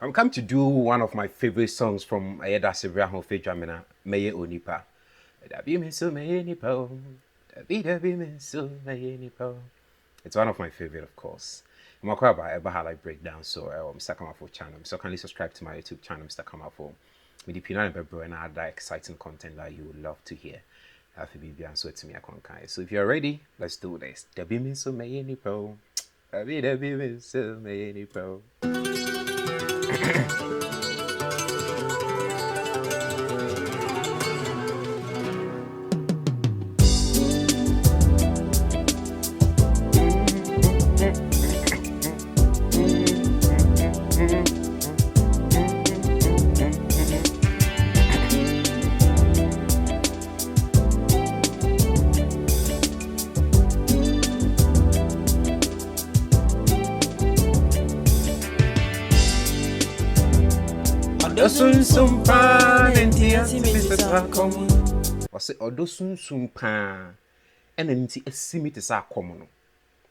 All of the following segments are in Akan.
I'm come to do one of my favorite songs from Daasebre, Meye Onipa. Meye Onipa. It's one of my favorite, of course. I'm a about ever highlight breakdown, so Mr. Kamafo channel. So kindly subscribe to my YouTube channel, Mr. Kamafo. With the Pinot and other exciting content that you would love to hear. So if you're ready, let's do this. Meye Onipa. Meye Onipa. Odosun pan enti asimi sa komo. Ose odosun pan enti asimi te sa komo no.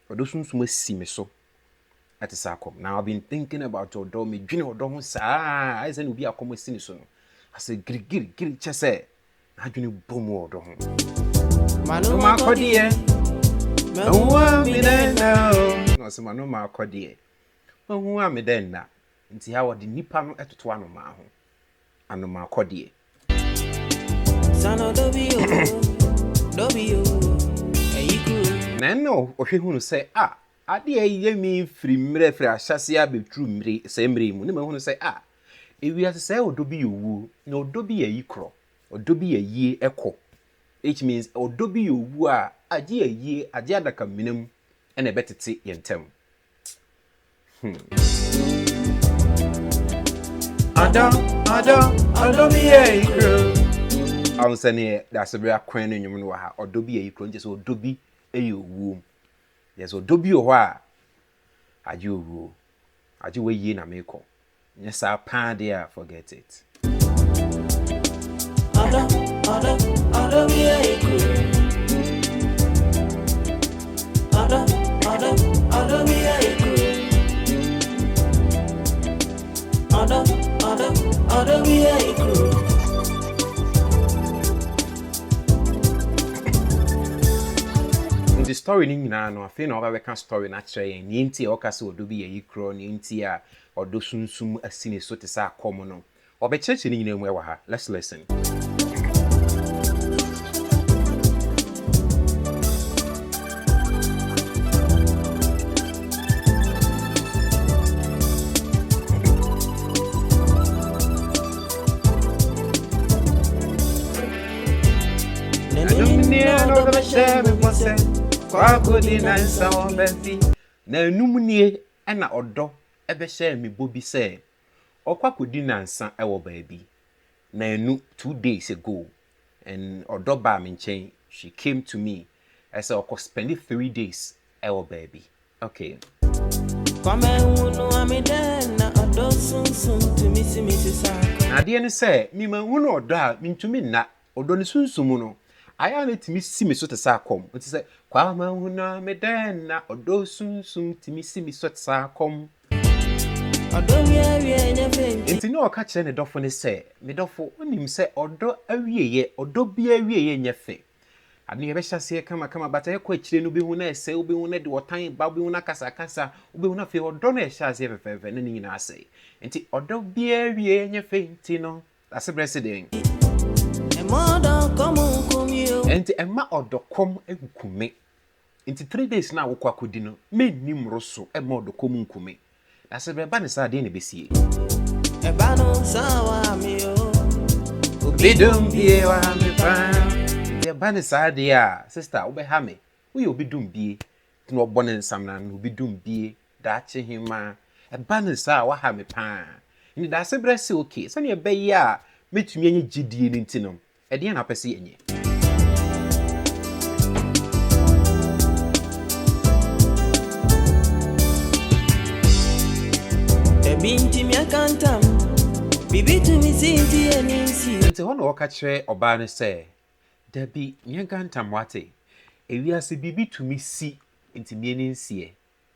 Odosun asimi so at sa komo. Now I've been thinking about odo me dwene odo ho sa. I say no bi akomo asini so no. I say giri chese. Na dwene bomu odo ho. Manu makodie. Mahuwa mi denna. No se manu makodie. Mahuwa mi denna. Nti ha wodi nipa no etoto anoma ho anoma kodie sano dobio eyiku nanno ohwehunu se ade aye mi firi mrefre ahyase abetru mre se mre mu ne mahunu se ewia se odobi owu na odobi ayikro odobi ayie ekọ which means odobi owu age ayie age adaka minam ene betete yentem Ado be a crew. I'm saying that's a very quaint in your ha or dobi a crew, just or dobi a womb. Yes, or dobi or why. Are you woo? Are you way in a make? Yes, I pan there, forget it. Ado be a crew. Ado be a crew. Ado be a crew. The story ni nyina no afi na obaweka story na kire yen ni nti okase odobi ye yikro ni nti a odosunsum asini so te sa akom no obecheche ni nyina mu ewa ha. Let's listen. Na enumnie na odo ebe share me bobi say okwakodi nansa ewo baabi na enu 2 days ago and odo ba me nchen she came to me I said okwa spend 3 days ewo baabi. Okay, na de ne say mi ma hu no odo a mintumi na odo ne sunsum no aya na timi simi so te sa kom nti se kwa ma hu na me den na odo sunsum timi simi so te sa kom odo wiye nya fe nti no ka kire ne dofo ne se me dofo onim se odo awieye odo bia awieye nya fe ade ye be hyase kama bata ye kwa kire no bi hu na ese obi hu na de wotan ba obi hu na kasa obi hu na fe odo na hyase fefefe ne nyina ase nti odo bia awieye nya fe nti no Daasebre president enti emma odokom ekukume enti 3 days na wokwa kodi no mennim roso emma odokom nkume Daasebre ba ne sa de ne besie eba no sawa mi o obidum bie wa me pa de ba ne sa de a sister obe ha me we obidum bie tino obone nsam na obidum bie da che hima eba ne sa wa ha me pa ni Daasebre se okay so ne ebe ya metumi anye gidie ni ntino ede na pese enye binti mi akantam bibi tu mi sinti enisi nti hono woka kire oba ne se dabi mi akantam wate ewiase bibi tu mi si nti mi enisi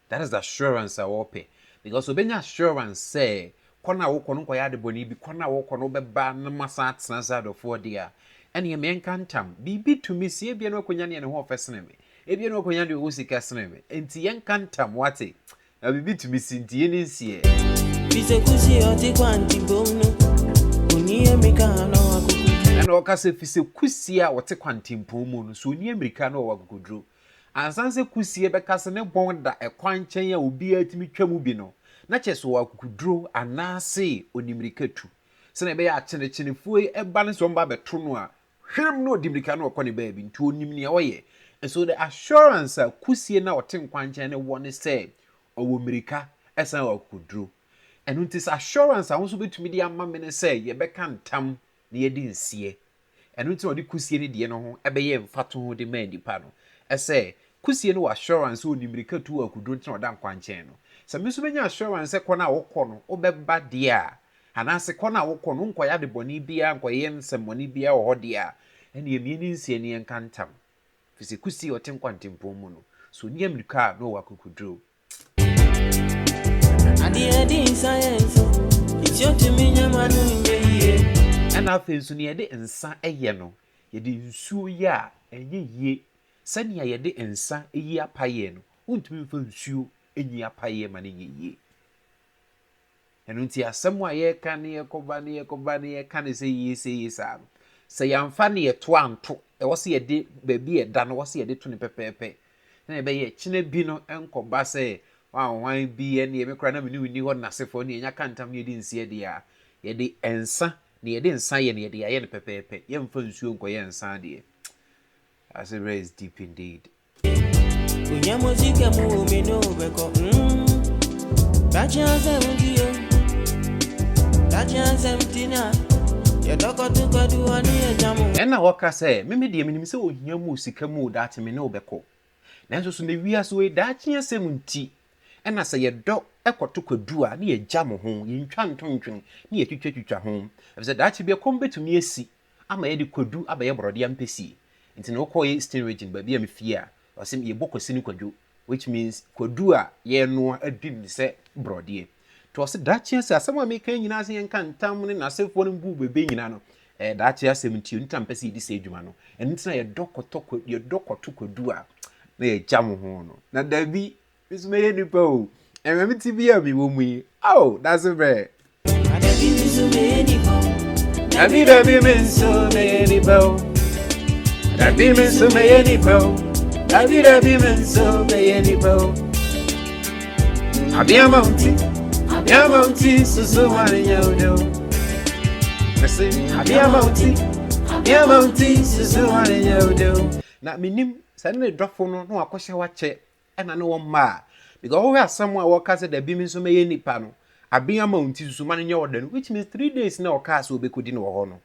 that is the assurance I wope because obenya assurance say kona wo kono koya de boni bi kona wo kono beba na masa atena side of dia ene me nkantam bibi tumi sie bia no akonya ne ho ofesene me ebia no akonya de wo sika sene me enti yen kantam wate na bibi tumi si enti yen nsie bise kusi oti kwanti bono oni emika no akukudru ene okase fise kusi a wote kwantimpo mu no so oni amerika no wakukudru ansanse kusie bekase ne bonda ekwanchen ya obi atimi twam bi no na cheso wakukudru anase onimirikatu sene be ya chenechenefue eba ne so mba beto no a hwem no odimirika no okone baabi nti onim ne oye and so the assurance kusie na wote kwanchen ne wone say owo mirika esan wakukudru and untis assurance a wonso betumi di amma me ne say ye beka ntam ne ye di nsie and untis odi kusie ne de no ho ebe ye mfato ho de mandi pa no ese kusie no assurance onimirika tu akudru nti oda kwanchen no se me so benya assurance kona wokọ no obeba de a anase kona wokọ no nkoya de boni bia nkoye nsemmoni bia wo de a ene ye mieni nsie ne nkantam fisi kusie ote nkwantempo mu no so ni amerika no wakukudru adi science it's your to me nyamanu ye ana afensu ne yede nsa eye no yede nsuo ya enye ye sani yede nsa eyi apaye no untumi mfa nsuo enyi apaye ma ne ye enu nti asem a ye ka ne yekoba ne ye ka ne se sa se yamfa ne ye to anto e wo se yede baabi eda no wo se yede to ne pepepe na be ye kine bi no enkoba se wan bi ene me kra na me ni ho na sefo ne nya kantam ye di nsie de a ye de ensa ne ye de nsa ye ne ye de ye ne pepepe ye mfa nsuo nko ye nsa de Daasebre is deep indeed unya muzika mu me no beko Tacha 70 ya doko tu ko du ani e jamu ena woka se me de menim se ohia mu sika mu that me no beko nanso so ne wiase we daakye asem nti ena se ye do ekoto kwadu a ne ye jamu ho ye ntwa ntontwen ne ye twitwa ho efese daakye bia kombetumi esi ama ye de kwadu abaye brode ampesi nti no ko ye stain region ba bia me fie a wasem ye bokosi ni kwadu which means kwadu a ye no adim se brode to se daakye ase asem a me kan nyina ase ye nkantam ne na sefo no bu bebe nyina no daakye asem nti ntam pesi di se adwuma no entina ye dokoto kwadu a na ye jam ho no na dabi bisu Meye Onipa o ememi tv ya mi wo mu yi Daasebre adabi bisu Meye Onipa dabi menso Meye Onipa o dabi menso Meye Onipa o dabi menso Meye Onipa o abia mountain so wani nyodo kasi abia mountain so wani nyodo na minim sane ne dofo no na akɔhye wache ena ne wo ma because wo asam a wo ka se dabi menso Meye Onipa no abia mountain so mani nyodo no which means 3 days na o ka so obekodi no ho no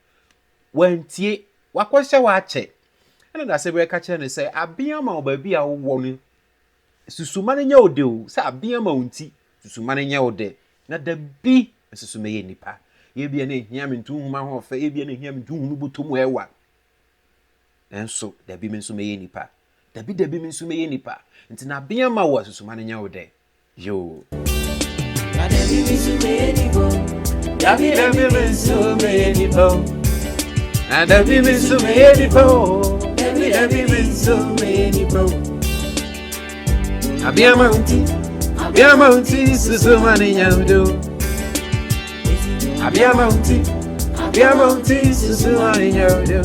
wantie wakɔhye wache ena Daasebre ka che ne se abia ma obabi a wo no susuma ne nyode o se abia mountain susuma ne nyode na dabi susu Meye Onipa ye bia na ehia mentu huma ho fa ye bia na ehia mentu huma botom ewa enso dabi menso Meye Onipa dabi menso Meye Onipa nti na bia ma wo susuma ne nyode yo adabi bisu Meye Onipa dabi menso Meye Onipa dabi menso Meye Onipa dabi menso Meye Onipa abia mountain susuma ne nyode abia mountain susuma ne nyode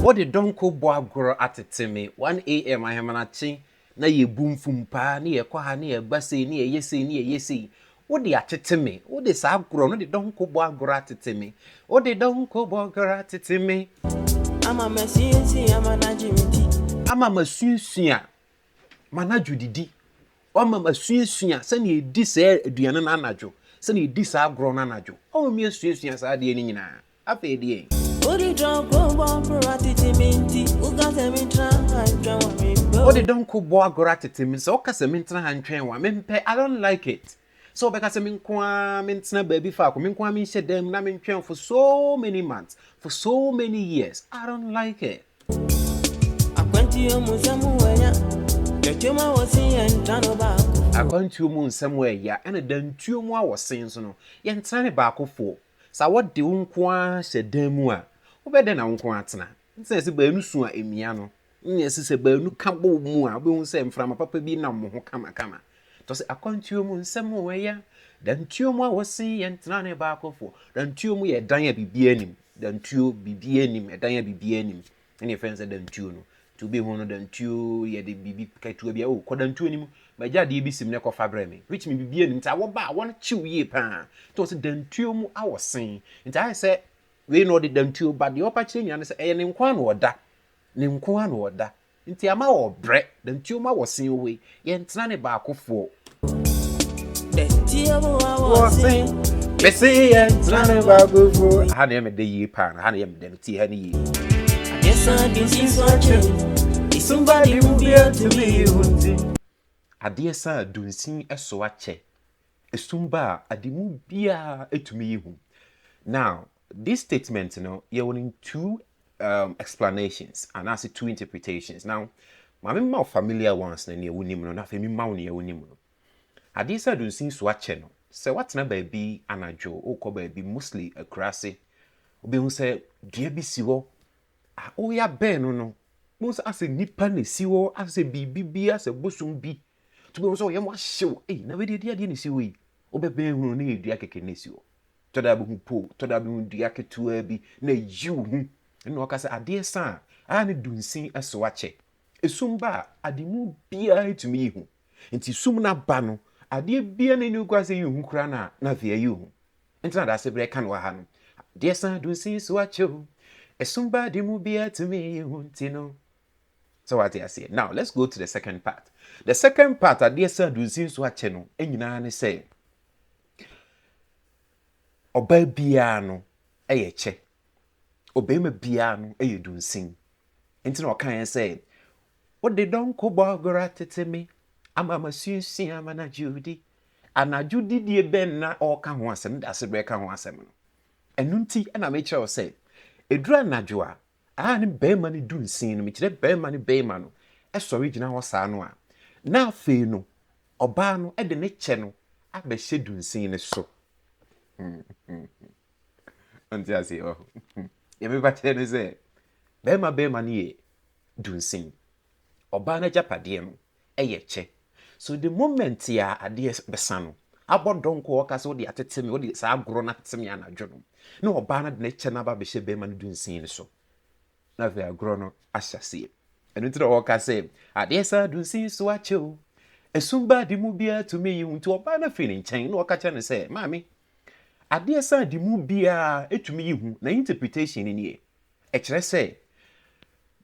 What the donko boagro ateteme 1 a.m. ahemanachi na ye bumfumpa na ye kwa na ye gbase na ye yese what the ateteme what the sagro no the donko boagro ateteme what the donko boagro ateteme ama masiensi ama najimiti ama masunsua manaju didi ama masunsua se na edi se aduane na anajo se na edi sagro na anajo o mi asunsua sa de ni nyina afa de odi donko boagro ateteme What they don't cook boy gratitude me so cause mintra and train one mempe I don't like it. So because I'm in mintra baby fa me kwa me share them na me train for so many months, for so many years. I don't like it. I went to your museum where Juma was in Tanova. I went to moon somewhere ya and then 2 more was saying so no. Yen tiny back for. So what the unkwa said demua. Obe den na unkwa atena. Says the benu so emiano. Yes, say benu kabo mu a be say mframa papa bi na mo ho kama. To say akwantuo mu nsem we ya. Dan tuo mu a wosi yentna ne ba akofo. Dan tuo mu ye dan ya bibi anim. Dan tuo bibi anim, e dan ya bibi anim. Any friends say dan tuo no. To be hono dan tuo ye de bibi katuo bia o ko dan tuo anim. Ba ja de bi sim ne ko fabre me. Which me bibi anim ta wo ba won chiw ye pa. To say dan tuo mu a wosen. Nta I say we know the dan tuo ba de opa chire nyane say e ne nkwa no oda. Ne nkwa no oda. Nti ama wo bre dan tuo ma wosen we. Ye ntna ne ba akofo. Messi and Tranaba. I had him a day pan, I had him them tea honey. Yes, I did see such somebody who be to me. A dear sir, do sing a soache. A sumba, a dimu bia to me. Now, this statement, you know, you're wanting 2 explanations and also 2 interpretations. Now, my more familiar ones than you wouldn't even know, nothing mountain you wouldn't know. Adisa do sin swache no. Se what na baby anajo o ko baby mostly akrase. Obi hu se dua bi siwo. O ya ben no. Mo se ase nipa na siwo, ase bibi bi ase bosum bi. To be so yem wa hyew. Na we de ne siwo yi. Obebe hu no dua keke ne siwo. To da bu po, to da bu dua ketua bi na yiw hu. No ka se ade san, ne dunsin aswache. Esumba adimu bia etumi hu. Nti sum na ba no ade bia na ni kwa se yuhu kra na via yuhu entra Daasebre kan wa ha no de san do sin so acho esumba de mu bia to me yuhu ntino. So what I say now, let's go to the second part. The second part ade san do sin so ache no enyina ne say oba bia no eye che obema bia no eye do sin ntino o kan say what they don't ko bogora tete me ama susi ama na Judy ana Judy die ben na o ka ho asem Daasebre ka ho asem no enunti na me kire o say edura najo a ne bema ne du nsin no me kire bema no e sori gina ho saa no a na afi no oba no e de ne che no aba hye du nsin ne so anti asi oh ye me ba kire ne say bema ne ye du nsin oba na japade no e ye che. So the moment ya ade besano abodonko okase wo de ateteme wo de sa agro na teteme ya na dwono na oba na de ne che na ba be hye be ma no dunsin so na ve agro no ahyase enu tire okase ade sa dunsin so achew esumba di mu bia to me yi nti oba na fe ne nchen na okache ne se mami ade sa di mu bia etumi yi hu na interpretation ni e kire se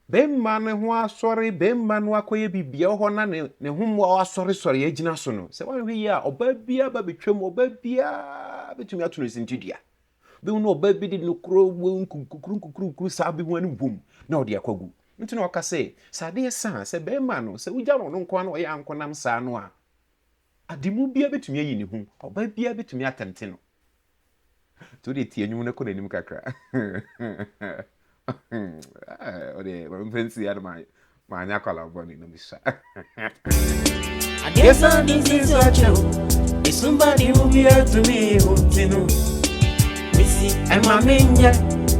bemma ne ho asori bemma no akoye bibia ho na ne ho asori agina so no se wan hwi ya oba bia ba betwam oba bia betumi ato no sintidua be no oba bi di no kro nkukuru sabi ho ani bom na odi akwagu nti na oka se sade sa se bemma no se ugya no nko na oya ankonam sa no a adimu bia betumi ayi ne hu oba bia betumi atente no to de tie nwum ne ko nanim kakra ode fancy ya ma anya kwala boni no bisa I guess I need to touch you. If somebody who be here to me, who to know. Missy, I'm a minya.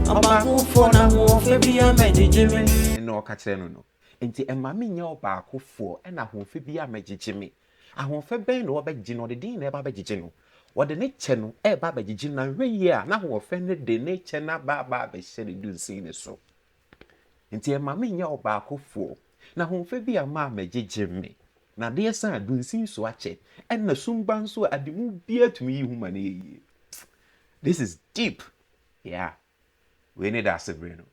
Oba who for na who fe be a medijimi. No ka kire no enti emma minya oba akofo e na ho fe bi a megigimi ahon fe ben no obegigi no de din na e ba begigi no wode ne che no e ba begigi na hweyi a na ho fe ne de ne che na ba be hye ne dunsin ne so enti emma minya oba akofo na ho fe bi a ma megigimi na de san dunsin so ache en na sumban so ademu bia tumi yi huma na yi. This is deep. Yeah, we need Daasebre no.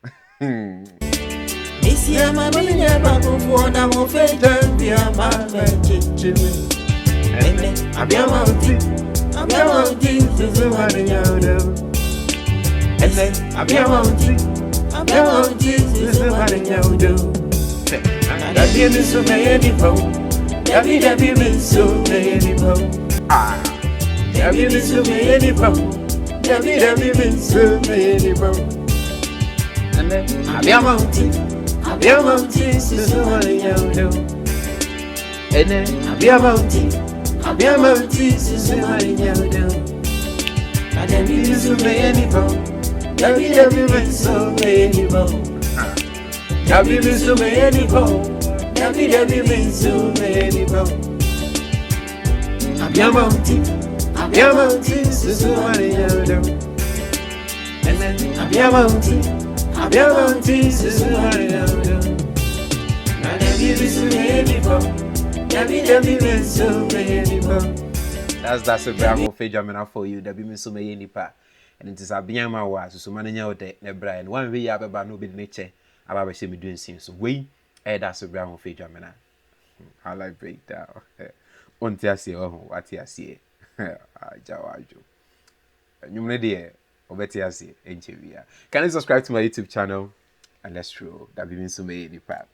This year my money never go for na mo fe dem be a man chichimi. And I be a mountain to the money out. And then I be a mountain to the money out. Dabi miso Meye Onipa. Dabi miso Meye Onipa. Ah. Dabi miso Meye Onipa. Dabi miso Meye Onipa. And then Abiamonti, so money yodo. and then Abiamonti, so money yodo. Dabi miso Meye Onipa. Dabi miso Meye Onipa. Dabi miso Meye Onipa. Dabi miso Meye Onipa. Abiamonti, so money yodo. And then Abiamonti, so money yodo. Dabi miso Meye Onipa. Dabi miso Meye Onipa. that's Daasebre I'm for Jamina for you. Dabi miso Meye Onipa. And it is a biama was so many out there, Nebra, and 1 way about no be nature. About say me doing things. We Daasebre I'm for Jamina. I like break down. On Tiasi, oh, what Tiasi. Jawajo. You may dear, or better, ain't you? Can you subscribe to my YouTube channel? And let's roll. Dabi miso Meye Onipa.